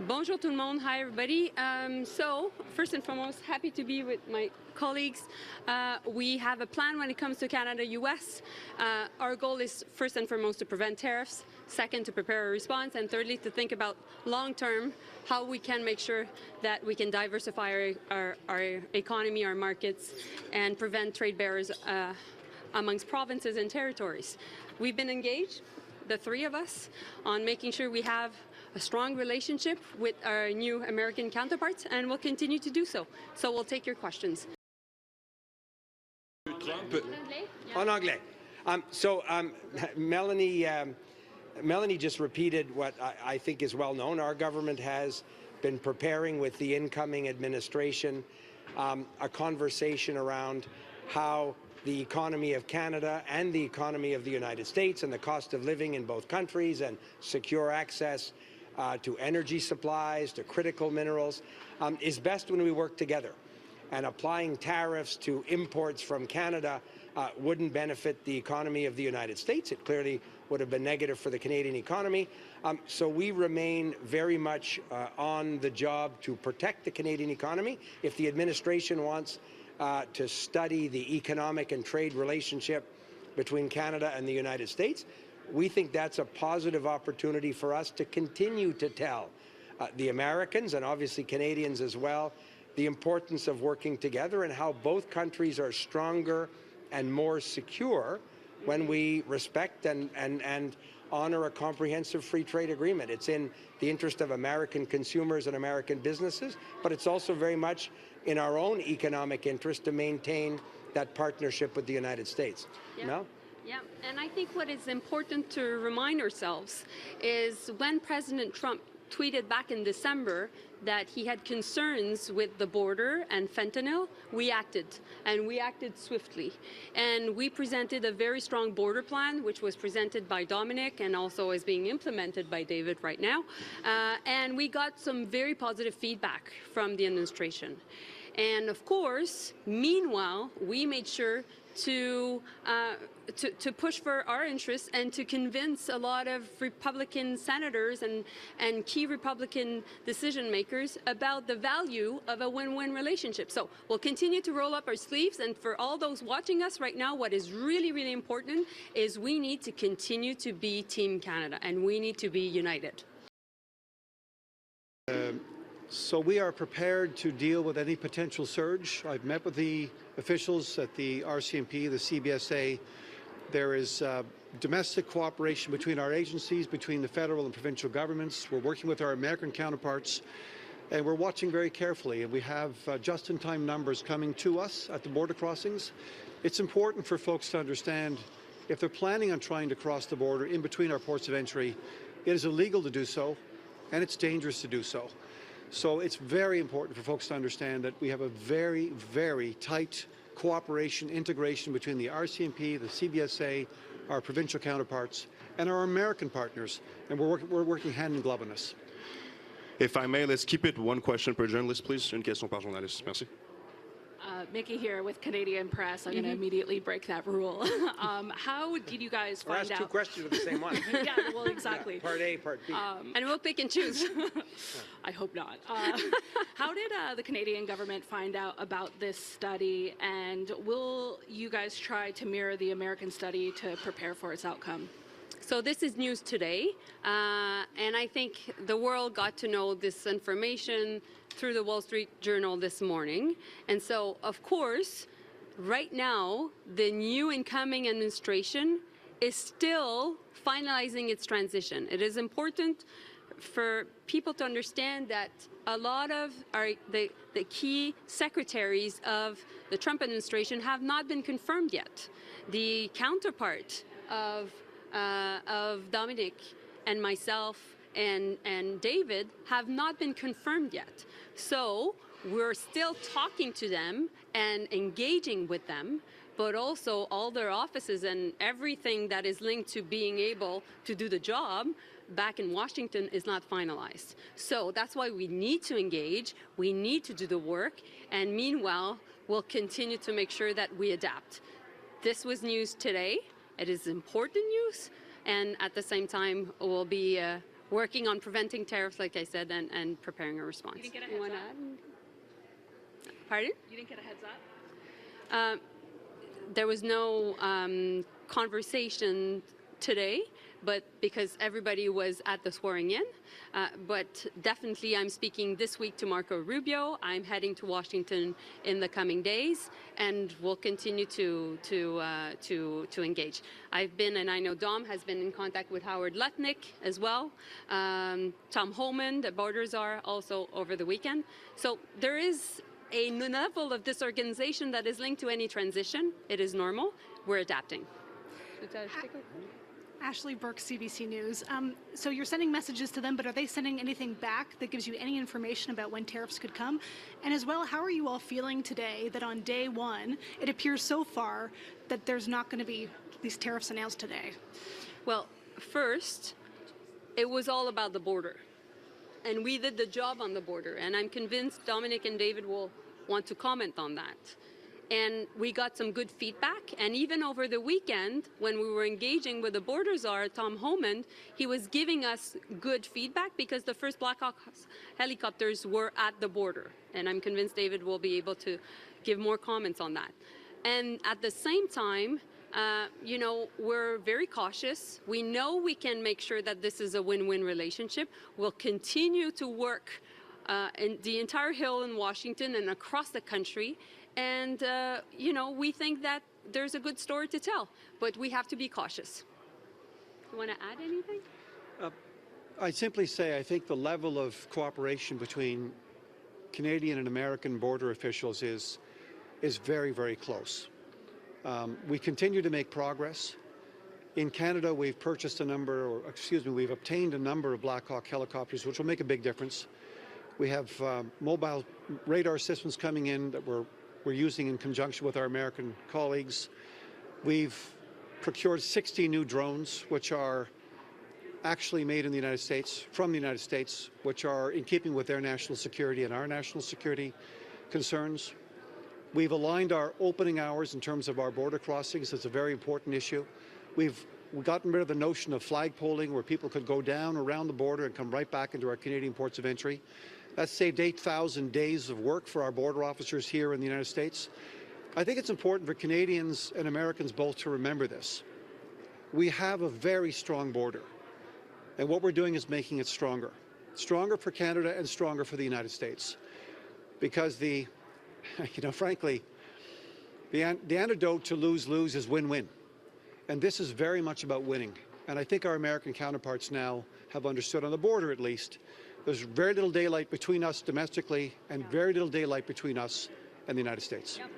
Bonjour tout le monde. Hi everybody. So first and foremost, happy to be with my colleagues. We have a plan when it comes to Canada-US. Our goal is first and foremost to prevent tariffs, second to prepare a response, and thirdly to think about long-term how we can make sure that we can diversify our economy, our markets, and prevent trade barriers amongst provinces and territories. We've been engaged, the three of us, on making sure we have a strong relationship with our new American counterparts, and we'll continue to do so. So we'll take your questions. En anglais. Melanie just repeated what I think is well known. Our government has been preparing with the incoming administration a conversation around how the economy of Canada and the economy of the United States and the cost of living in both countries and secure access to energy supplies, to critical minerals, is best when we work together. And applying tariffs to imports from Canada wouldn't benefit the economy of the United States. It clearly would have been negative for the Canadian economy. So we remain very much on the job to protect the Canadian economy. If the administration wants to study the economic and trade relationship between Canada and the United States, we think that's a positive opportunity for us to continue to tell the Americans, and obviously Canadians as well, the importance of working together and how both countries are stronger and more secure when we respect and honor a comprehensive free trade agreement. It's in the interest of American consumers and American businesses, but it's also very much in our own economic interest to maintain that partnership with the United States. Yeah. Mel? Yeah, and I think what is important to remind ourselves is when President Trump tweeted back in December that he had concerns with the border and fentanyl, we acted, and we acted swiftly. And we presented a very strong border plan, which was presented by Dominic and also is being implemented by David right now. And we got some very positive feedback from the administration. And of course, meanwhile, we made sure to push for our interests and to convince a lot of Republican senators and key Republican decision makers about the value of a win-win relationship. So we'll continue to roll up our sleeves, and for all those watching us right now, what is really, really important is we need to continue to be Team Canada, and we need to be united. So we are prepared to deal with any potential surge. I've met with the officials at the RCMP, the CBSA. There is domestic cooperation between our agencies, between the federal and provincial governments. We're working with our American counterparts, and we're watching very carefully. And we have just-in-time numbers coming to us at the border crossings. It's important for folks to understand if they're planning on trying to cross the border in between our ports of entry, it is illegal to do so, and it's dangerous to do so. So it's very important for folks to understand that we have a very, very tight cooperation, integration between the RCMP, the CBSA, our provincial counterparts, and our American partners, and we're working hand in glove on this. If I may, let's keep it one question per journalist, please. Une question par journaliste. Merci. Mickey here with Canadian Press. I'm going to immediately break that rule. How did you guys find out? Ask two questions of the same one. Yeah, well, exactly. Yeah, part A, part B. And we'll pick and choose. I hope not. How did the Canadian government find out about this study, and will you guys try to mirror the American study to prepare for its outcome? So this is news today, and I think the world got to know this information through the Wall Street Journal this morning. And so, of course, right now, the new incoming administration is still finalizing its transition. It is important for people to understand that a lot of the key secretaries of the Trump administration have not been confirmed yet. The counterpart of Dominic and myself and David have not been confirmed yet. So we're still talking to them and engaging with them, but also all their offices and everything that is linked to being able to do the job back in Washington is not finalized. So that's why we need to engage, we need to do the work, and meanwhile, we'll continue to make sure that we adapt. This was news today. It is important news, and at the same time, we'll be working on preventing tariffs, like I said, and preparing a response. You didn't get a You heads wanna up? add? Pardon? You didn't get a heads up? There was no conversation today, but because everybody was at the swearing in. But definitely I'm speaking this week to Marco Rubio. I'm heading to Washington in the coming days, and we'll continue to engage. I've been, and I know Dom has been in contact with Howard Lutnick as well. Tom Holman, the borders are also over the weekend. So there is a level of disorganization that is linked to any transition. It is normal. We're adapting. Ashley Burke, CBC News. So you're sending messages to them, but are they sending anything back that gives you any information about when tariffs could come? And as well, how are you all feeling today that on day one, it appears so far that there's not going to be these tariffs announced today? Well, first, it was all about the border. And we did the job on the border. And I'm convinced Dominic and David will want to comment on that. And we got some good feedback. And even over the weekend, when we were engaging with the border czar, Tom Holman, he was giving us good feedback because the first Black Hawk helicopters were at the border. And I'm convinced David will be able to give more comments on that. And at the same time, you know, we're very cautious. We know we can make sure that this is a win-win relationship. We'll continue to work in the entire Hill in Washington and across the country. And, you know, we think that there's a good story to tell, but we have to be cautious. You want to add anything? I'd simply say I think the level of cooperation between Canadian and American border officials is very, very close. We continue to make progress. In Canada, we've purchased we've obtained a number of Black Hawk helicopters, which will make a big difference. We have mobile radar systems coming in that we're using in conjunction with our American colleagues. We've procured 60 new drones, which are actually made in the United States, from the United States, which are in keeping with their national security and our national security concerns. We've aligned our opening hours in terms of our border crossings. It's a very important issue. We've gotten rid of the notion of flagpoling, where people could go down around the border and come right back into our Canadian ports of entry. That saved 8,000 days of work for our border officers here in the United States. I think it's important for Canadians and Americans both to remember this. We have a very strong border, and what we're doing is making it stronger. Stronger for Canada and stronger for the United States. Because you know, frankly, the antidote to lose-lose is win-win. And this is very much about winning. And I think our American counterparts now have understood, on the border at least, there's very little daylight between us domestically and very little daylight between us and the United States. Yep.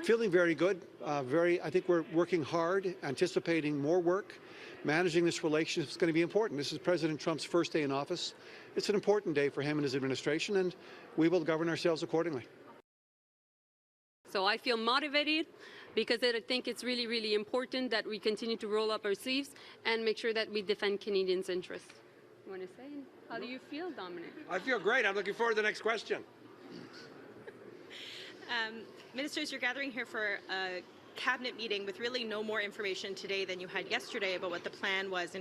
Feeling very good. I think we're working hard, anticipating more work. Managing this relationship is going to be important. This is President Trump's first day in office. It's an important day for him and his administration, and we will govern ourselves accordingly. So I feel motivated because I think it's really, really important that we continue to roll up our sleeves and make sure that we defend Canadians' interests. You want to say? How do you feel, Dominic? I feel great. I'm looking forward to the next question. Ministers, you're gathering here for a cabinet meeting with really no more information today than you had yesterday about what the plan was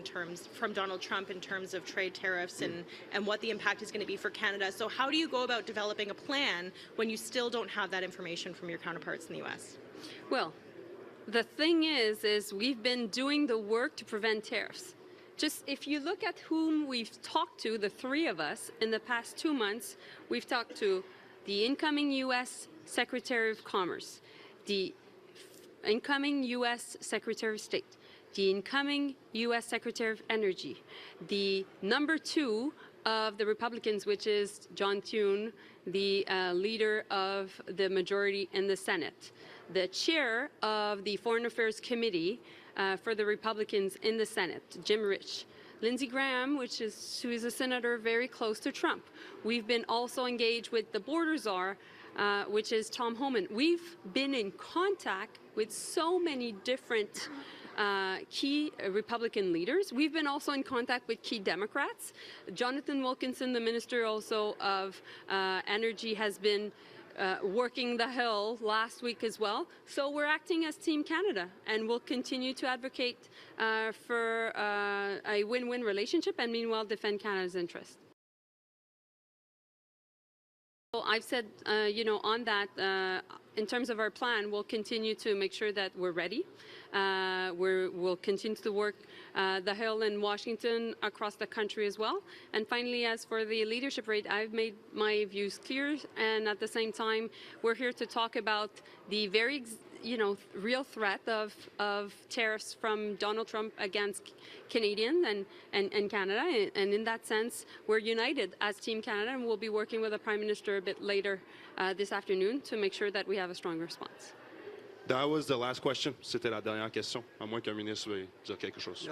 from Donald Trump in terms of trade tariffs and what the impact is going to be for Canada. So how do you go about developing a plan when you still don't have that information from your counterparts in the U.S.? Well, the thing is we've been doing the work to prevent tariffs. Just if you look at whom we've talked to, the three of us, in the past 2 months, we've talked to the incoming U.S. Secretary of Commerce, the incoming U.S. Secretary of State, the incoming U.S. Secretary of Energy, the number 2 of the Republicans, which is John Thune, the leader of the majority in the Senate, the chair of the Foreign Affairs Committee for the Republicans in the Senate, Jim Rich, Lindsey Graham, who is a senator very close to Trump. We've been also engaged with the border czar, which is Tom Holman. We've been in contact with so many different key Republican leaders. We've been also in contact with key Democrats. Jonathan Wilkinson, the Minister also of Energy, has been working the Hill last week as well. So we're acting as Team Canada, and we'll continue to advocate for a win-win relationship and meanwhile defend Canada's interests. So I've said, on that, in terms of our plan, we'll continue to make sure that we're ready. We'll continue to work the Hill in Washington, across the country as well. And finally, as for the leadership rate, I've made my views clear. And at the same time, we're here to talk about the very real threat of tariffs from Donald Trump against Canadians and Canada. And in that sense, we're united as Team Canada, and we'll be working with the Prime Minister a bit later this afternoon to make sure that we have a strong response. That was the last question. C'était la dernière question, à moins qu'un ministre veuille dire quelque chose.